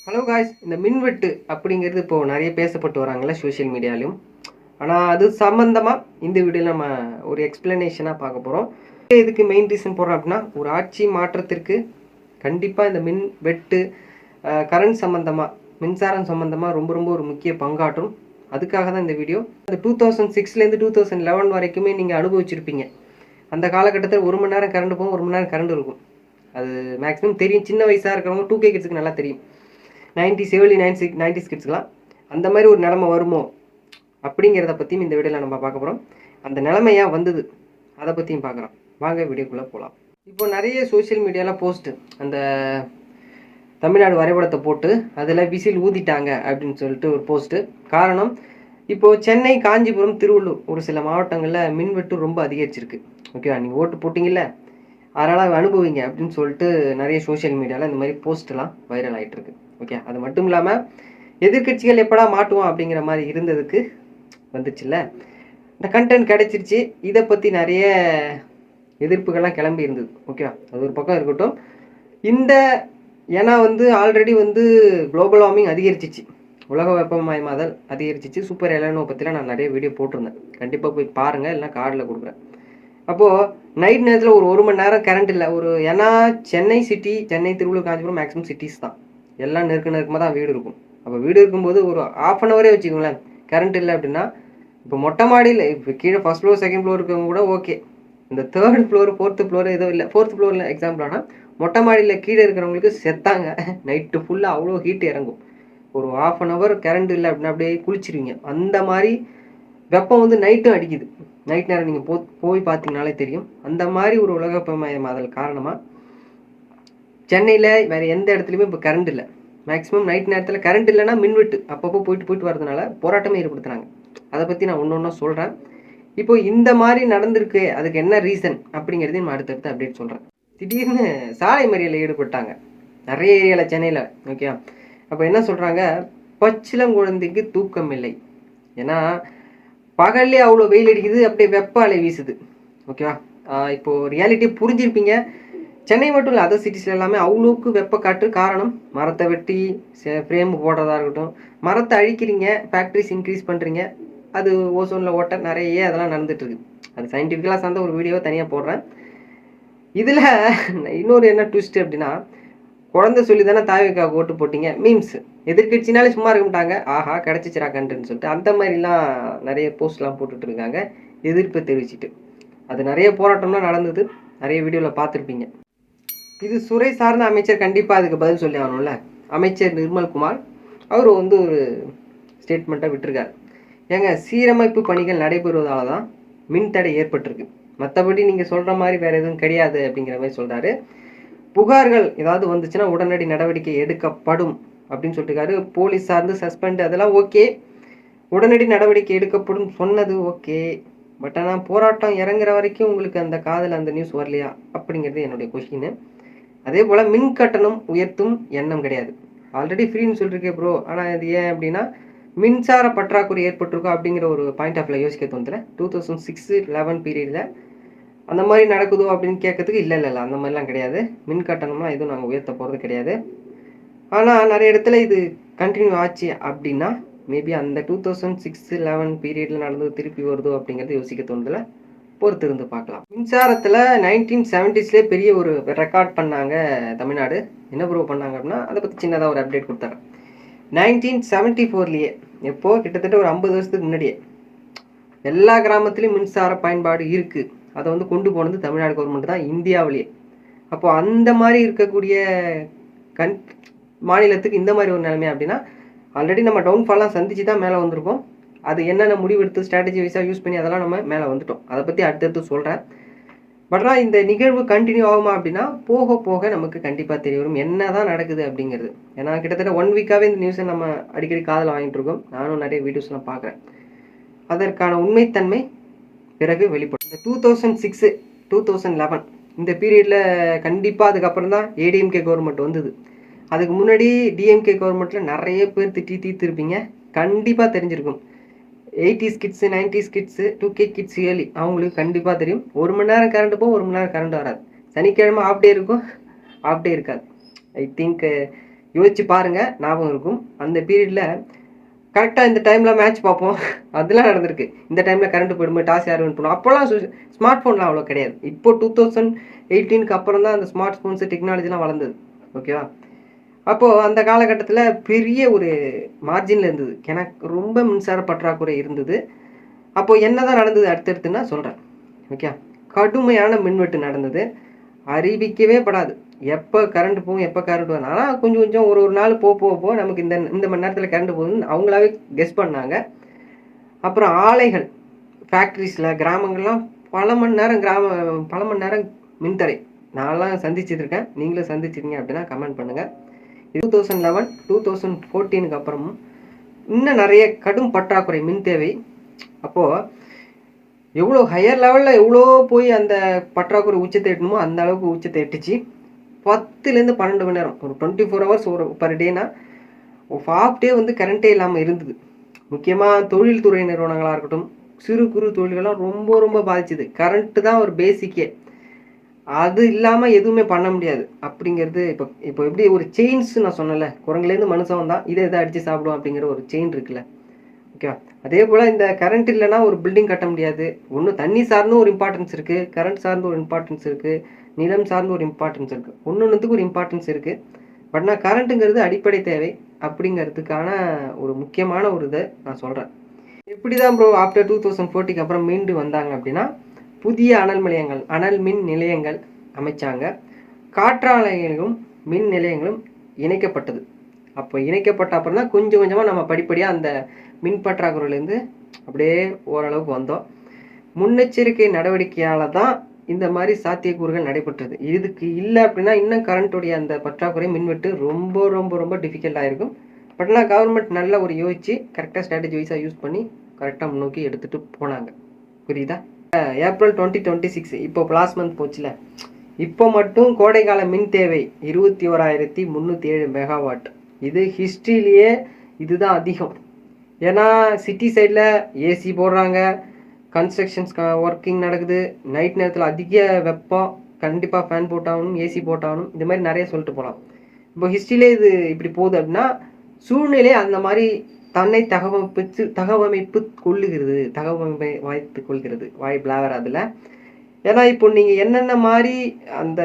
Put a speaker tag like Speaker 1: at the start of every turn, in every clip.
Speaker 1: Hello guys, இந்த மின்வெட்டு அப்படிங்கிறது இப்போது நிறைய பேசப்பட்டு வராங்களே சோஷியல் மீடியாலையும். ஆனால் அது சம்மந்தமாக இந்த வீடியோவில் நம்ம ஒரு எக்ஸ்பிளனேஷனாக பார்க்க போகிறோம். இதுக்கு மெயின் ரீசன் போடுறோம் அப்படின்னா, ஒரு ஆட்சி மாற்றத்திற்கு கண்டிப்பாக இந்த மின் வெட்டு கரண்ட் சம்மந்தமாக, மின்சாரம் சம்மந்தமாக ரொம்ப ரொம்ப ஒரு முக்கிய பங்காற்றும். அதுக்காக தான் இந்த வீடியோ. இந்த 2006லேருந்து 2011 வரைக்குமே நீங்கள் அனுபவிச்சிருப்பீங்க. அந்த காலகட்டத்தில் 1 மணி நேரம் கரண்ட் போகும், 1 மணி நேரம் கரண்ட் இருக்கும். அது மேக்ஸிமம் தெரியும். சின்ன வயசாக இருக்கிறவங்க 2K கிட்ஸுக்கு நல்லா தெரியும். 90s ஏர்லி 90s கிட்ஸ்லாம் அந்த மாதிரி ஒரு நிலமை வருமோ அப்படிங்கிறத பற்றியும் இந்த வீடியோவில் நம்ம பார்க்க போகிறோம். அந்த நிலைமையாக வந்தது அதை பற்றியும் பார்க்குறோம். வாங்க வீடியோக்குள்ளே போகலாம். இப்போ நிறைய சோஷியல் மீடியாவில் போஸ்ட்டு அந்த தமிழ்நாடு வரைபடத்தை போட்டு அதில் விசில் ஊதிட்டாங்க அப்படின்னு சொல்லிட்டு ஒரு போஸ்ட்டு. காரணம், இப்போது சென்னை, காஞ்சிபுரம், திருவள்ளூர் ஒரு சில மாவட்டங்களில் மின்வெட்டு ரொம்ப அதிகரிச்சிருக்கு. ஓகேவா, நீங்கள் ஓட்டு போட்டிங்கல்ல, அதனால் அனுபவிங்க அப்படின்னு சொல்லிட்டு நிறைய சோஷியல் மீடியாவில் இந்த மாதிரி போஸ்ட்லாம் வைரல் ஆகிட்டுருக்கு. ஓகே, அது மட்டும் இல்லாமல் எதிர்கட்சிகள் எப்படா மாட்டுவோம் அப்படிங்கிற மாதிரி இருந்ததுக்கு வந்துச்சுல்ல, இந்த கண்டென்ட் கிடைச்சிருச்சு. இதை பற்றி நிறைய எதிர்ப்புகள்லாம் கிளம்பி இருந்தது. ஓகேவா, அது ஒரு பக்கம் இருக்கட்டும். ஏன்னா ஆல்ரெடி குளோபல் வார்மிங் அதிகரிச்சிச்சு, உலக வெப்பமயமாதல் அதிகரிச்சிச்சு. சூப்பர் எலனோ பற்றிலாம் நான் நிறைய வீடியோ போட்டிருந்தேன், கண்டிப்பாக போய் பாருங்கள், இல்லைனா கார்டில் கொடுக்குறேன். அப்போது நைட் நேரத்தில் ஒரு மணி நேரம் கரண்ட் இல்லை. ஏன்னா Chennai city, Chennai, Tiruvallur, Kanchipuram maximum cities தான், எல்லாம் நெருக்கமாக தான் வீடு இருக்கும். அப்போ வீடு இருக்கும்போது ஒரு ½ ஹவரே வச்சுக்கோங்களேன் கரண்ட் இல்லை அப்படின்னா, இப்போ மொட்டை மாடியில் இப்போ கீழே ஃபஸ்ட் ஃப்ளோர், செகண்ட் ஃப்ளோர் இருக்கவங்க கூட ஓகே. இந்த 3rd ஃப்ளோர், 4th ஃப்ளோர் ஏதோ இல்லை, 4th ஃப்ளோரில் எக்ஸாம்பிள். ஆனால் மொட்டை மாடியில் கீழே இருக்கிறவங்களுக்கு செத்தாங்க. நைட்டு ஃபுல்லாக அவ்வளோ ஹீட் இறங்கும். ஒரு ½ ஹவர் கரண்ட் இல்லை அப்படின்னா அப்படியே குளிச்சிருவீங்க. அந்த மாதிரி வெப்பம் நைட்டும் அடிக்குது. நைட் நேரம் நீங்கள் போய் பார்த்தீங்கனாலே தெரியும். அந்த மாதிரி ஒரு உலக வெப்பமயமாதல் காரணமாக சென்னையில் வேறு எந்த இடத்துலையுமே இப்போ கரண்ட் இல்லை. மேக்ஸிமம் நைட் நேரத்தில் கரண்ட் இல்லைன்னா மின்வெட்டு அப்பப்போ போயிட்டு வரதுனால போராட்டமே ஏற்படுத்துனாங்க. அதை பற்றி நான் ஒன்று ஒன்றா சொல்கிறேன். இப்போ இந்த மாதிரி நடந்திருக்கு, அதுக்கு என்ன ரீசன் அப்படிங்கிறதையும் நான் அடுத்தடுத்து அப்டேட் சொல்கிறேன். திடீர்னு சாலை மறியலில் ஈடுபட்டாங்க நிறைய ஏரியாவில் சென்னையில். ஓகே, அப்போ என்ன சொல்கிறாங்க, பச்சிளங்குழந்தைக்கு தூக்கம் இல்லை. ஏன்னா பகல்லே அவ்வளோ வெயில் அடிக்குது, அப்படியே வெப்ப அலை வீசுது. ஓகேவா, இப்போது ரியாலிட்டியை புரிஞ்சிருப்பீங்க. சென்னை மட்டும் இல்லை, அதர் சிட்டிஸில் எல்லாமே அவ்வளோக்கு வெப்ப காற்று. காரணம், மரத்தை வெட்டி ஃப்ரேம் போடுறதா இருக்கட்டும், மரத்தை அழிக்கிறீங்க, ஃபேக்ட்ரிஸ் இன்க்ரீஸ் பண்ணுறீங்க, அது ஓசோனில் ஓட்ட நிறைய அதெல்லாம் நடந்துகிட்ருக்கு. அது சயின்டிஃபிக்கலாக சார்ந்த ஒரு வீடியோவை தனியாக போடுறேன். இதில் இன்னொரு என்ன ட்விஸ்ட் அப்படின்னா, குழந்தை சொல்லி தானே தாய்க்காக ஓட்டு போட்டிங்க, மீம்ஸ். எதிர்கட்சினாலே சும்மா இருக்க மாட்டாங்க, ஆஹா கிடச்சிச்சிரா கண்டுன்னு சொல்லிட்டு அந்த மாதிரிலாம் நிறைய போஸ்ட்லாம் போட்டுட்டு இருக்காங்க எதிர்ப்பு தெரிவிச்சுட்டு. அது நிறைய போராட்டம்லாம் நடந்தது, நிறைய வீடியோவில் பார்த்துருப்பீங்க. இது துறை சார்ந்த அமைச்சர் கண்டிப்பாக அதுக்கு பதில் சொல்லி ஆகணும்ல. அமைச்சர் நிர்மல்குமார் அவர் ஒரு ஸ்டேட்மெண்ட்டை விட்டுருக்காரு. ஏங்க, சீரமைப்பு பணிகள் நடைபெறுவதால தான் மின்தடை ஏற்பட்டிருக்கு, மற்றபடி நீங்கள் சொல்கிற மாதிரி வேறு எதுவும் கிடையாது அப்படிங்கிற மாதிரி சொல்கிறாரு. புகார்கள் ஏதாவது வந்துச்சுன்னா உடனடி நடவடிக்கை எடுக்கப்படும் அப்படின்னு சொல்லிட்டுருக்காரு. போலீஸ் சார்ந்து சஸ்பெண்ட் அதெல்லாம் ஓகே, உடனடி நடவடிக்கை எடுக்கப்படும் சொன்னது ஓகே. பட் ஆனால் போராட்டம் இறங்குற வரைக்கும் உங்களுக்கு அந்த காதில் அந்த நியூஸ் வரலையா அப்படிங்கிறது என்னுடைய கொஷின்னு. அதே போல் மின் கட்டணம் உயர்த்தும் எண்ணம் கிடையாது, ஆல்ரெடி ஃப்ரீன்னு சொல்லியிருக்கேன் ப்ரோ. ஆனால் இது ஏன் அப்படின்னா, மின்சார பற்றாக்குறை ஏற்பட்டிருக்கோம் அப்படிங்கிற ஒரு பாயிண்ட் ஆஃப் யோசிக்க தோன்றல. 2006-11 பீரியடில் அந்த மாதிரி நடக்குதோ அப்படின்னு கேட்கறதுக்கு இல்லை அந்த மாதிரிலாம் கிடையாது. மின் கட்டணம்லாம் எதுவும் நாங்கள் உயர்த்த போகிறது கிடையாது. ஆனால் நிறைய இடத்துல இது கண்டினியூ ஆச்சு அப்படின்னா மேபி அந்த 2006-11 பீரியடில் நடந்தது திருப்பி வருதோ அப்படிங்கிறது யோசிக்க தோன்றல. பொறுத்து இருந்து பார்க்கலாம். மின்சாரத்தில் 1970ஸ்லேயே பெரிய ஒரு ரெக்கார்ட் பண்ணாங்க தமிழ்நாடு. என்ன ப்ரூவ் பண்ணாங்க அப்படின்னா, அதை பற்றி சின்னதாக ஒரு அப்டேட் கொடுத்தாங்க. 1974லேயே, எப்போது கிட்டத்தட்ட ஒரு 50 வருஷத்துக்கு முன்னாடியே எல்லா கிராமத்துலேயும் மின்சார பயன்பாடு இருக்குது. அதை கொண்டு போனது தமிழ்நாடு கவர்மெண்ட் தான் இந்தியாவிலேயே. அப்போது அந்த மாதிரி இருக்கக்கூடிய மாநிலத்துக்கு இந்த மாதிரி ஒரு நிலைமை அப்படின்னா, ஆல்ரெடி நம்ம டவுன்ஃபால்லாம் சந்திச்சு தான் மேலே வந்திருக்கோம். அது என்னென்ன முடிவெடுத்து ஸ்ட்ராட்டஜி வைஸாக யூஸ் பண்ணி அதெல்லாம் நம்ம மேலே வந்துட்டோம். அதை பற்றி அடுத்தடுத்து சொல்கிறேன். பட் ஆனால் இந்த நிகழ்வு கண்டினியூ ஆகுமா அப்படின்னா, போக போக நமக்கு கண்டிப்பாக தெரிய வரும் என்ன தான் நடக்குது அப்படிங்கிறது. ஏன்னா கிட்டத்தட்ட 1 வீக்காகவே இந்த நியூஸை நம்ம அடிக்கடி காதில் வாங்கிட்டு இருக்கோம். நானும் நிறைய வீடியோஸ்லாம் பார்க்குறேன். அதற்கான உண்மைத்தன்மை பிறகு வெளிப்படும். இந்த 2006-2011 இந்த பீரியடில் கண்டிப்பாக, அதுக்கப்புறம் தான் ஏடிஎம்கே கவர்மெண்ட் வந்தது. அதுக்கு முன்னாடி டிஎம்கே கவர்மெண்ட்டில் நிறைய பேர் தீர்த்திருப்பீங்க, கண்டிப்பாக தெரிஞ்சிருக்கும். 80s kids, 90s kids, 2K kids early அவங்களுக்கு கண்டிப்பாக தெரியும். 1 மணி நேரம் கரண்ட் போகும், 1 மணி நேரம் கரண்ட் வராது. சனிக்கிழமை ஆஃப் டே இருக்கும், ஆஃப் டே இருக்காது. ஐ திங்க் யோசிச்சு பாருங்கள், ஞாபகம் இருக்கும். அந்த பீரியடில் கரெக்டாக இந்த டைமில் மேட்ச் பார்ப்போம். அதெல்லாம் நடந்திருக்கு. இந்த டைமில் கரண்ட் போயிடும்போது டாஸ் யார் வின் பண்ணுவோம். அப்போல்லாம் ஸ்மார்ட் ஃபோன்லாம் அவ்வளோ கிடையாது. இப்போ 2018 அப்புறம் தான் அந்த ஸ்மார்ட் ஃபோன்ஸு டெக்னாலஜிலாம் வளர்ந்தது. ஓகேவா? அப்போது அந்த காலகட்டத்தில் பெரிய ஒரு மார்ஜினில் இருந்தது. எனக்கு ரொம்ப மின்சார பற்றாக்குறை இருந்தது. அப்போது என்ன தான் நடந்தது அடுத்தடுத்துன்னா சொல்கிறேன். ஓகே, கடுமையான மின்வெட்டு நடந்தது. அறிவிக்கவே படாது. எப்போ கரண்ட் போகும், எப்போ கரண்ட் வரும். ஆனால் கொஞ்சம் கொஞ்சம் ஒரு நாள் போக நமக்கு இந்த மணி நேரத்தில் கரண்ட் போகுதுன்னு அவங்களாவே கெஸ் பண்ணாங்க. அப்புறம் ஆலைகள், ஃபேக்ட்ரிஸில், கிராமங்கள்லாம் பல மணி நேரம் மின்தடை நான்லாம் சந்திச்சிருக்கேன். நீங்களும் சந்திச்சிருக்கீங்க அப்படின்னா கமெண்ட் பண்ணுங்கள். 2011 2014 அப்புறமும் இன்னும் நிறைய கடும் பற்றாக்குறை மின் தேவை. அப்போது எவ்வளோ ஹையர் லெவலில் எவ்வளோ போய் அந்த பற்றாக்குறை உச்சத்தை எட்டணுமோ அந்த அளவுக்கு உச்சத்தை எட்டுச்சு. 10லேருந்து 12 மணி நேரம், ஒரு 24 ஹவர்ஸ் ஒரு பர் டேனா ஹாஃப் டே வந்து கரண்ட்டே இல்லாமல் இருந்தது. முக்கியமாக தொழில்துறை நிறுவனங்களாக இருக்கட்டும், சிறு குறு தொழில்கள்லாம் ரொம்ப ரொம்ப பாதிச்சுது. கரண்ட்டு தான் ஒரு பேசிக்கே. அது இல்லாமல் எதுவுமே பண்ண முடியாது அப்படிங்கிறது. இப்போ எப்படி ஒரு செயின்ஸ் நான் சொன்னல, குரங்குலேருந்து மனுஷன் தான் இதை அடித்து சாப்பிடுவோம் அப்படிங்கிற ஒரு செயின் இருக்குல்ல. ஓகேவா? அதே போல் இந்த கரண்ட் இல்லைன்னா ஒரு பில்டிங் கட்ட முடியாது. ஒன்று தண்ணி சார்ந்தும் ஒரு இம்பார்ட்டன்ஸ் இருக்குது, கரண்ட் சார்ந்து ஒரு இம்பார்ட்டன்ஸ் இருக்குது, நிலம் சார்ந்து ஒரு இம்பார்ட்டன்ஸ் இருக்குது. ஒன்றுக்கு ஒரு இம்பார்ட்டன்ஸ் இருக்குது. பட் நான் கரண்ட்டுங்கிறது அடிப்படை தேவை அப்படிங்கிறதுக்கான ஒரு முக்கியமான ஒரு இதை நான் சொல்கிறேன். எப்படி தான் ப்ரோ ஆஃப்டர் 2014 அப்புறம் மீண்டு வந்தாங்க அப்படின்னா, புதிய அனல் மின் நிலையங்கள் அமைச்சாங்க. காற்றாலைகளும் மின் நிலையங்களும் இணைக்கப்பட்டது. அப்போ இணைக்கப்பட்ட அப்புறம் தான் கொஞ்சம் கொஞ்சமாக நம்ம படிப்படியாக அந்த மின் பற்றாக்குறையிலேருந்து அப்படியே ஓரளவுக்கு வந்தோம். முன்னெச்சரிக்கை நடவடிக்கையால் தான் இந்த மாதிரி சாத்தியக்கூறுகள் நடைபெற்றது. இதுக்கு இல்லை அப்படின்னா இன்னும் கரண்ட்டுடைய அந்த பற்றாக்குறை மின்வெட்டு ரொம்ப ரொம்ப ரொம்ப டிஃபிகல்ட்டாக இருக்கும். பட் ஆனால் கவர்மெண்ட் நல்ல ஒரு யோசிச்சு கரெக்டாக ஸ்ட்ராட்டஜி வைஸாக யூஸ் பண்ணி கரெக்டாக முன்னோக்கி எடுத்துகிட்டு போனாங்க. புரியுதா? ஏப்ரல் 2026 இப்போ லாஸ்ட் மந்த் போச்சுல, இப்போ மட்டும் கோடைக்கால மின் தேவை 21,307 மெகாவாட். இது ஹிஸ்ட்ரியிலேயே இதுதான் அதிகம். ஏன்னா சிட்டி சைடில் ஏசி போடுறாங்க, கன்ஸ்ட்ரக்ஷன்ஸ் ஒர்க்கிங் நடக்குது, நைட் நேரத்தில் அதிக வெப்பம், கண்டிப்பாக ஃபேன் போட்டாகணும், ஏசி போட்டாகணும், இந்த மாதிரி நிறைய சொல்லிட்டு போகலாம். இப்போ ஹிஸ்ட்ரியிலே இது இப்படி போகுது அப்படின்னா சூழ்நிலை அந்த மாதிரி தன்னை தகவமைப்பு கொள்கிறது வாய் பிளாவர் அதில். ஏன்னா இப்போ நீங்கள் என்னென்ன மாதிரி அந்த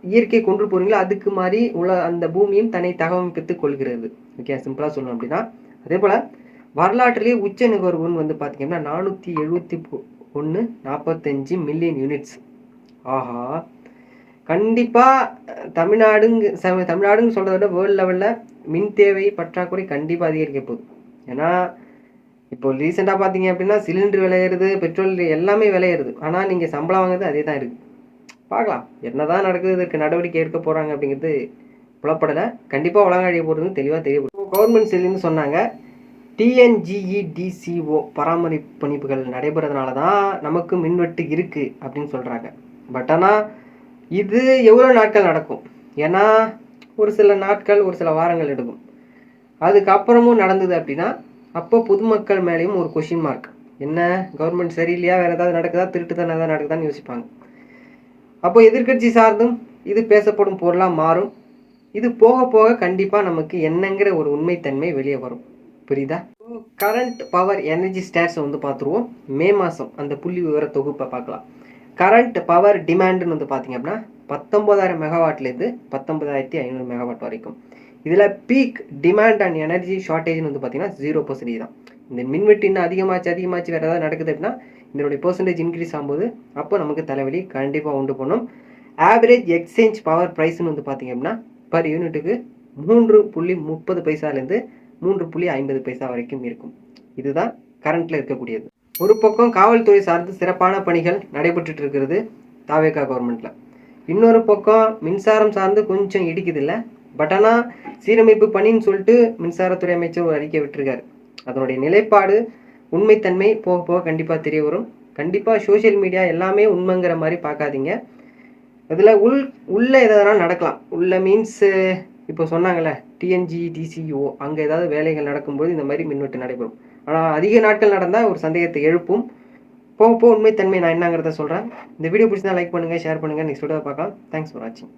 Speaker 1: இயற்கையை கொண்டு போகிறீங்களோ அதுக்கு மாதிரி அந்த பூமியும் தன்னை தகவமைப்பித்து கொள்கிறது. ஓகே, சிம்பிளாக சொல்லணும் அப்படின்னா. அதே போல் வரலாற்றிலேயே உச்ச நுகர்வுன்னு வந்து பார்த்தீங்கன்னா 471.45 மில்லியன் யூனிட்ஸ். ஆஹா, கண்டிப்பாக தமிழ்நாடுன்னு சொல்கிறத விட வேர்ல்டு லெவலில் மின் தேவை பற்றாக்குறை கண்டிப்பாக அதிகரிக்க போகுது. ஏன்னா இப்போ ரீசெண்டாக பார்த்தீங்க அப்படின்னா சிலிண்டர் விளையிறது, பெட்ரோல் எல்லாமே விளையிறது. ஆனால் நீங்கள் சம்பளம் வாங்குறது அதே தான் இருக்குது. பார்க்கலாம் என்ன தான் நடக்குது, இதற்கு நடவடிக்கை எடுக்க போகிறாங்க அப்படிங்கிறது புலப்படலை. கண்டிப்பாக உலகாழிய போகிறது தெளிவாக தெரியப்படும். கவர்மெண்ட் சைட்லேருந்து சொன்னாங்க, TNGEDCO பராமரிப்பு பணிப்புகள் நடைபெறதுனால தான் நமக்கு மின்வெட்டு இருக்குது அப்படின்னு சொல்கிறாங்க. பட் ஆனால் இது எவ்வளோ நாட்கள் நடக்கும்? ஏன்னா ஒரு சில நாட்கள், ஒரு சில வாரங்கள் எடுக்கும். அதுக்கப்புறமும் நடந்தது அப்படின்னா அப்போ பொதுமக்கள் மேலேயும் ஒரு கொஷின் மார்க். என்ன, கவர்மெண்ட் சரியில்லையா, வேறு ஏதாவது நடக்குதா, திருட்டுத்தனம் ஏதாவது நடக்குதான்னு யோசிப்பாங்க. அப்போ எதிர்கட்சி சார்ந்தும் இது பேசப்படும் பொருளாக மாறும். இது போக போக கண்டிப்பாக நமக்கு என்னங்கிற ஒரு உண்மைத்தன்மை வெளியே வரும். புரியுதா? கரண்ட் பவர் எனர்ஜி ஸ்டாட்ஸை வந்து பார்த்துருவோம். மே மாதம் அந்த புள்ளி விவர தொகுப்பை பார்க்கலாம். கரண்ட் பவர் டிமாண்டுன்னு வந்து பார்த்தீங்க அப்படின்னா 19,000 மெகாவாட்லேருந்து 19,500 மெகாவாட் வரைக்கும். இதில் பீக் டிமாண்ட் அண்ட் எனர்ஜி ஷார்ட்டேஜ்னு வந்து பார்த்தீங்கன்னா 0% தான். இந்த மின்வெட்டு இன்னும் அதிகமாச்சு வேறு ஏதாவது நடக்குது அப்படின்னா இதனுடைய பெர்சன்டேஜ் இன்க்ரீஸ் ஆகும்போது அப்போ நமக்கு தலைவலி கண்டிப்பாக உண்டு பண்ணும். ஆவரேஜ் எக்ஸ்சேஞ்ச் பவர் ப்ரைஸ்னு வந்து பார்த்தீங்க அப்படின்னா பர் யூனிட்டுக்கு 3.30 பைசாலேருந்து 3.50 பைசா வரைக்கும் இருக்கும். இதுதான் கரண்ட்டில் இருக்கக்கூடியது. ஒரு பக்கம் காவல்துறை சார்ந்து சிறப்பான பணிகள் நடைபெற்றுட்டு இருக்கிறது தாவேகா கவர்மெண்ட்டில். இன்னொரு பக்கம் மின்சாரம் சார்ந்து கொஞ்சம் இடிக்குது இல்லை. பட் ஆனால் சீரமைப்பு பணின்னு சொல்லிட்டு மின்சாரத்துறை அமைச்சர் ஒரு அறிக்கை விட்டுருக்காரு. அதனுடைய நிலைப்பாடு, உண்மைத்தன்மை போக போக கண்டிப்பாக தெரிய வரும். கண்டிப்பாக சோஷியல் மீடியா எல்லாமே உண்மைங்கிற மாதிரி பார்க்காதீங்க. அதில் உள்ள எதாவது நடக்கலாம். உள்ள மீன்ஸ் இப்போ சொன்னாங்கள்ல TNGEDCO, அங்கே ஏதாவது வேலைகள் நடக்கும்போது இந்த மாதிரி மின்வெட்டு நடைபெறும். ஆனால் அதிக நாட்கள் நடந்தால் ஒரு சந்தேகத்தை எழுப்பும். போக உண்மைத்தன்மை நான் என்னங்கிறத சொல்கிறேன். இந்த வீடியோ பிடிச்சா லைக் பண்ணுங்கள், ஷேர் பண்ணுங்கள். நெக்ஸ்ட் வீடியோ பார்க்கலாம். தேங்க்ஸ் ஃபார் வாட்சிங்.